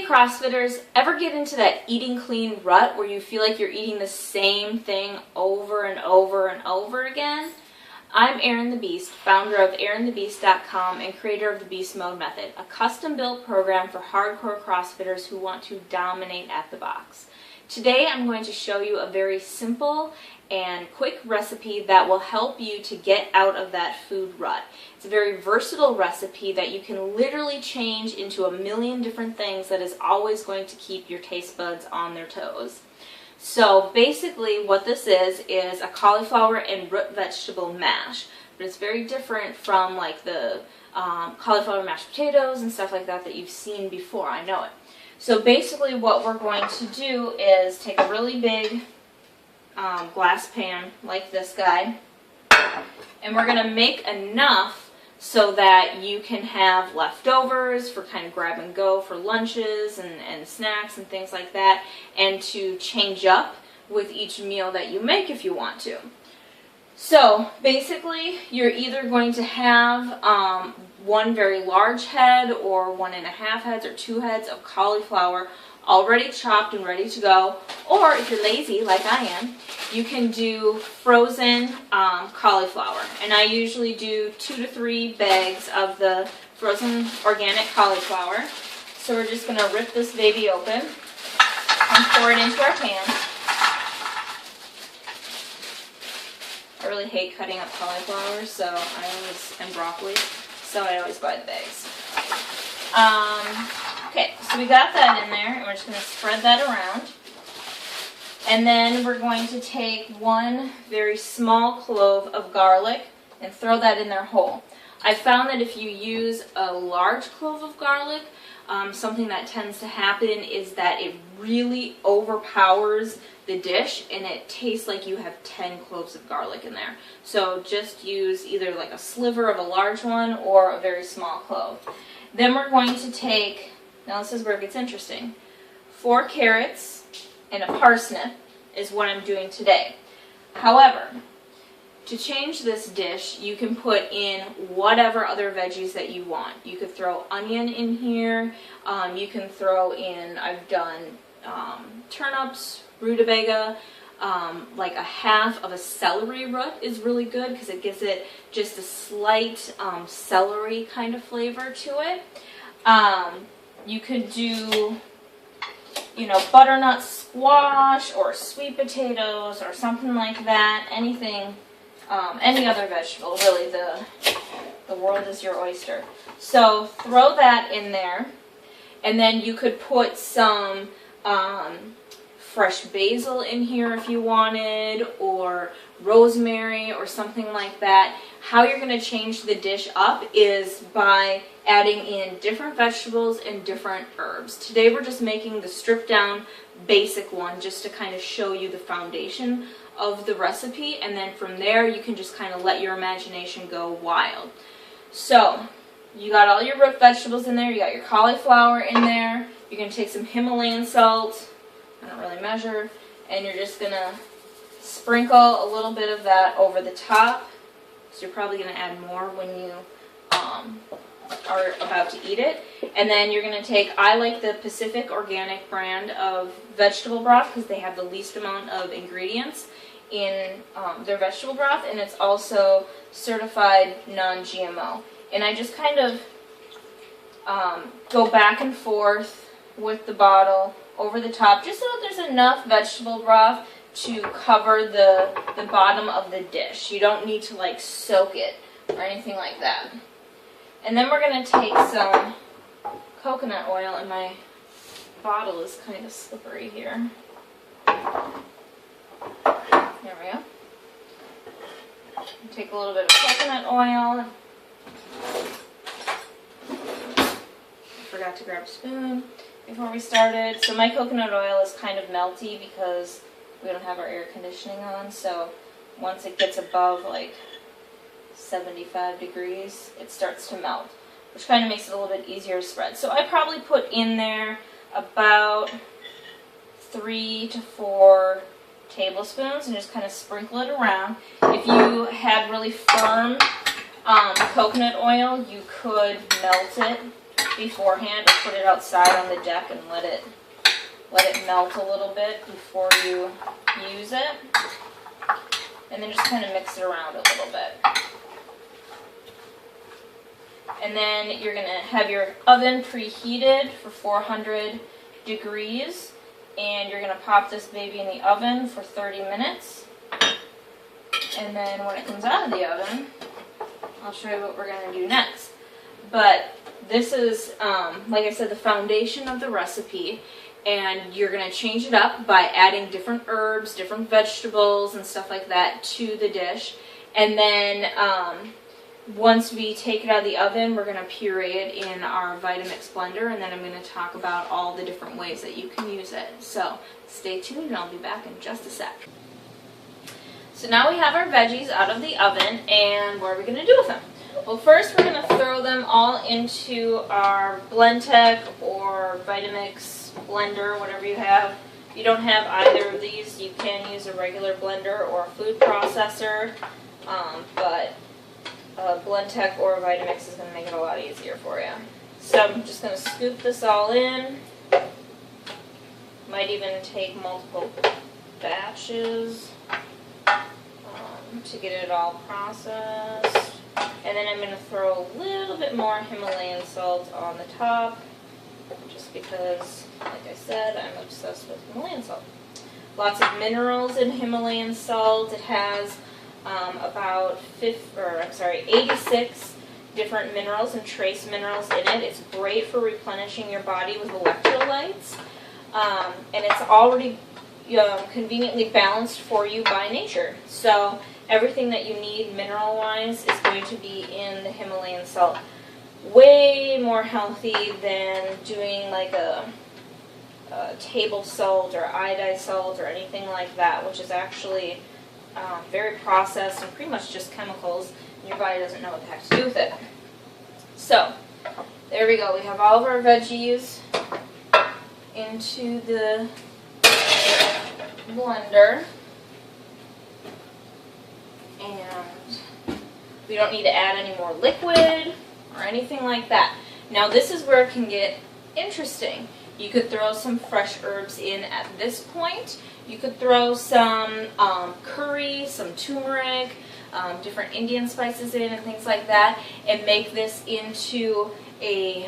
Hey CrossFitters, ever get into that eating clean rut where you feel like you're eating the same thing over and over and over again? I'm ErinTheBeast, founder of ErinTheBeast.com and creator of the Beast Mode Method, a custom-built program for hardcore CrossFitters who want to dominate at the box. Today I'm going to show you a very simple and quick recipe that will help you to get out of that food rut. It's a very versatile recipe that you can literally change into a million different things that is always going to keep your taste buds on their toes. So basically what this is a cauliflower and root vegetable mash. But it's very different from like the cauliflower mashed potatoes and stuff like that that you've seen before, I know it. So basically what we're going to do is take a really big glass pan like this guy, and we're going to make enough so that you can have leftovers for kind of grab and go for lunches and snacks and things like that, and to change up with each meal that you make if you want to. So basically you're either going to have one very large head or 1.5 heads or 2 heads of cauliflower already chopped and ready to go, or if you're lazy like I am, you can do frozen cauliflower. And I usually do 2 to 3 bags of the frozen organic cauliflower. So we're just going to rip this baby open and pour it into our pan. I really hate cutting up cauliflower, and broccoli, so I always buy the bags. Okay, so we got that in there, and we're just going to spread that around. And then we're going to take 1 very small clove of garlic and throw that in there whole. I found that if you use a large clove of garlic, something that tends to happen is that it really overpowers the dish and it tastes like you have 10 cloves of garlic in there. So just use either like a sliver of a large one or a very small clove. Then we're going to take, now this is where it gets interesting, 4 carrots and a parsnip is what I'm doing today. However, to change this dish, you can put in whatever other veggies that you want. You could throw onion in here. You can throw in, I've done turnips, rutabaga, like a half of a celery root is really good because it gives it just a slight celery kind of flavor to it. You could do, you know, butternut squash or sweet potatoes or something like that. Anything. Any other vegetable, really. The world is your oyster. So throw that in there, and then you could put some fresh basil in here if you wanted, or rosemary or something like that. How you're going to change the dish up is by adding in different vegetables and different herbs. Today we're just making the stripped down basic one just to kind of show you the foundation of the recipe, and then from there you can just kind of let your imagination go wild. So you got all your root vegetables in there, you got your cauliflower in there, you're going to take some Himalayan salt, I don't really measure, and you're just going to sprinkle a little bit of that over the top. So you're probably going to add more when you are about to eat it. And then you're going to take, I like the Pacific Organic brand of vegetable broth because they have the least amount of ingredients in their vegetable broth, and it's also certified non-GMO. And I just kind of go back and forth with the bottle over the top just so that there's enough vegetable broth to cover the bottom of the dish. You don't need to like soak it or anything like that. And then we're going to take some coconut oil, and my bottle is kind of slippery here. There we go. Take a little bit of coconut oil. I forgot to grab a spoon before we started. So my coconut oil is kind of melty because we don't have our air conditioning on, so once it gets above like 75 degrees, it starts to melt, which kind of makes it a little bit easier to spread. So I probably put in there about 3 to 4 tablespoons and just kind of sprinkle it around. If you had really firm coconut oil, you could melt it beforehand, or put it outside on the deck and let it melt a little bit before you use it. And then just kind of mix it around a little bit. And then you're going to have your oven preheated for 400 degrees. And you're going to pop this baby in the oven for 30 minutes. And then when it comes out of the oven, I'll show you what we're going to do next. But this is, like I said, the foundation of the recipe. And you're going to change it up by adding different herbs, different vegetables, and stuff like that to the dish. And then once we take it out of the oven, we're going to puree it in our Vitamix blender. And then I'm going to talk about all the different ways that you can use it. So stay tuned and I'll be back in just a sec. So now we have our veggies out of the oven, and what are we going to do with them? Well, first we're going to throw them all into our Blendtec or Vitamix blender, whatever you have. If you don't have either of these, you can use a regular blender or a food processor, but a Blendtec or a Vitamix is going to make it a lot easier for you. So I'm just going to scoop this all in. Might even take multiple batches to get it all processed. And then I'm going to throw a little bit more Himalayan salt on the top, just because, like I said, I'm obsessed with Himalayan salt. Lots of minerals in Himalayan salt. It has about 86 different minerals and trace minerals in it. It's great for replenishing your body with electrolytes, and it's already conveniently balanced for you by nature. So everything that you need mineral-wise is going to be in the Himalayan salt. Way more healthy than doing like a table salt or iodized salt or anything like that, which is actually very processed and pretty much just chemicals, and your body doesn't know what the heck to do with it. So there we go. We have all of our veggies into the blender. And we don't need to add any more liquid or anything like that. Now this is where it can get interesting. You could throw some fresh herbs in at this point. You could throw some curry, some turmeric, different Indian spices in and things like that, and make this into a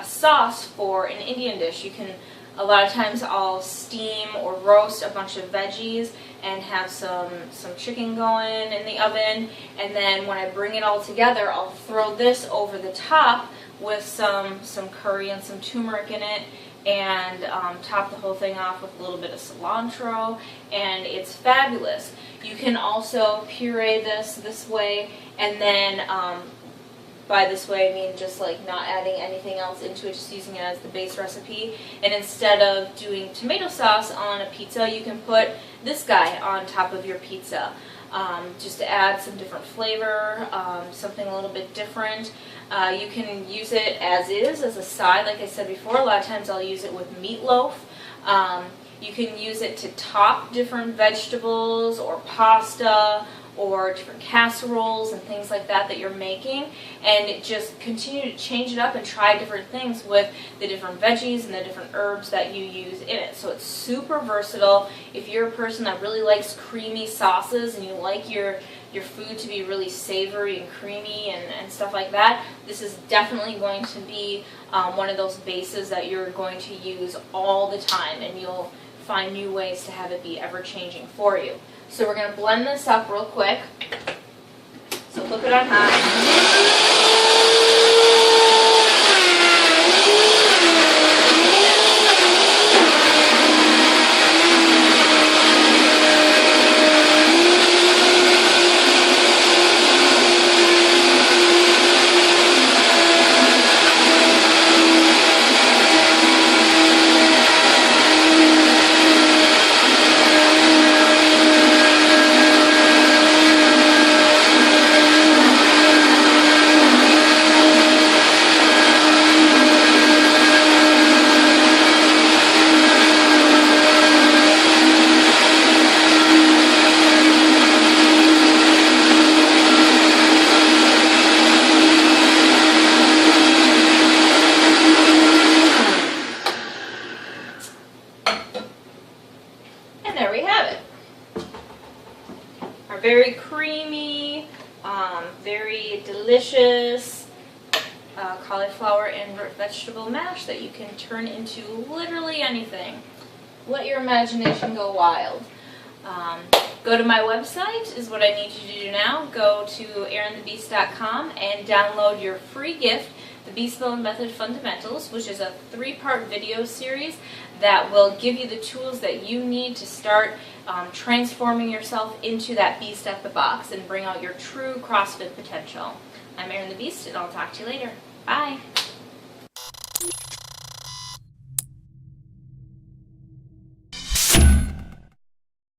sauce for an Indian dish. You can, a lot of times I'll steam or roast a bunch of veggies and have some chicken going in the oven, and then when I bring it all together, I'll throw this over the top with some curry and some turmeric in it, and top the whole thing off with a little bit of cilantro, and it's fabulous. You can also puree this way, and then by this way I mean just like not adding anything else into it, just using it as the base recipe. And instead of doing tomato sauce on a pizza, you can put this guy on top of your pizza, just to add some different flavor, something a little bit different. You can use it as is, as a side. Like I said before, a lot of times I'll use it with meatloaf. You can use it to top different vegetables or pasta or different casseroles and things like that you're making, and just continue to change it up and try different things with the different veggies and the different herbs that you use in it. So it's super versatile. If you're a person that really likes creamy sauces and you like your food to be really savory and creamy and stuff like that, this is definitely going to be one of those bases that you're going to use all the time, and you'll find new ways to have it be ever-changing for you. So we're going to blend this up real quick. So flip it on high. our very creamy, very delicious cauliflower and root vegetable mash that you can turn into literally anything. Let your imagination go wild. Go to my website is what I need you to do now. Go to ErinTheBeast.com and download your free gift, The Beast Mode Method Fundamentals, which is a 3-part video series that will give you the tools that you need to start transforming yourself into that beast at the box and bring out your true CrossFit potential. I'm Erin the Beast, and I'll talk to you later. Bye.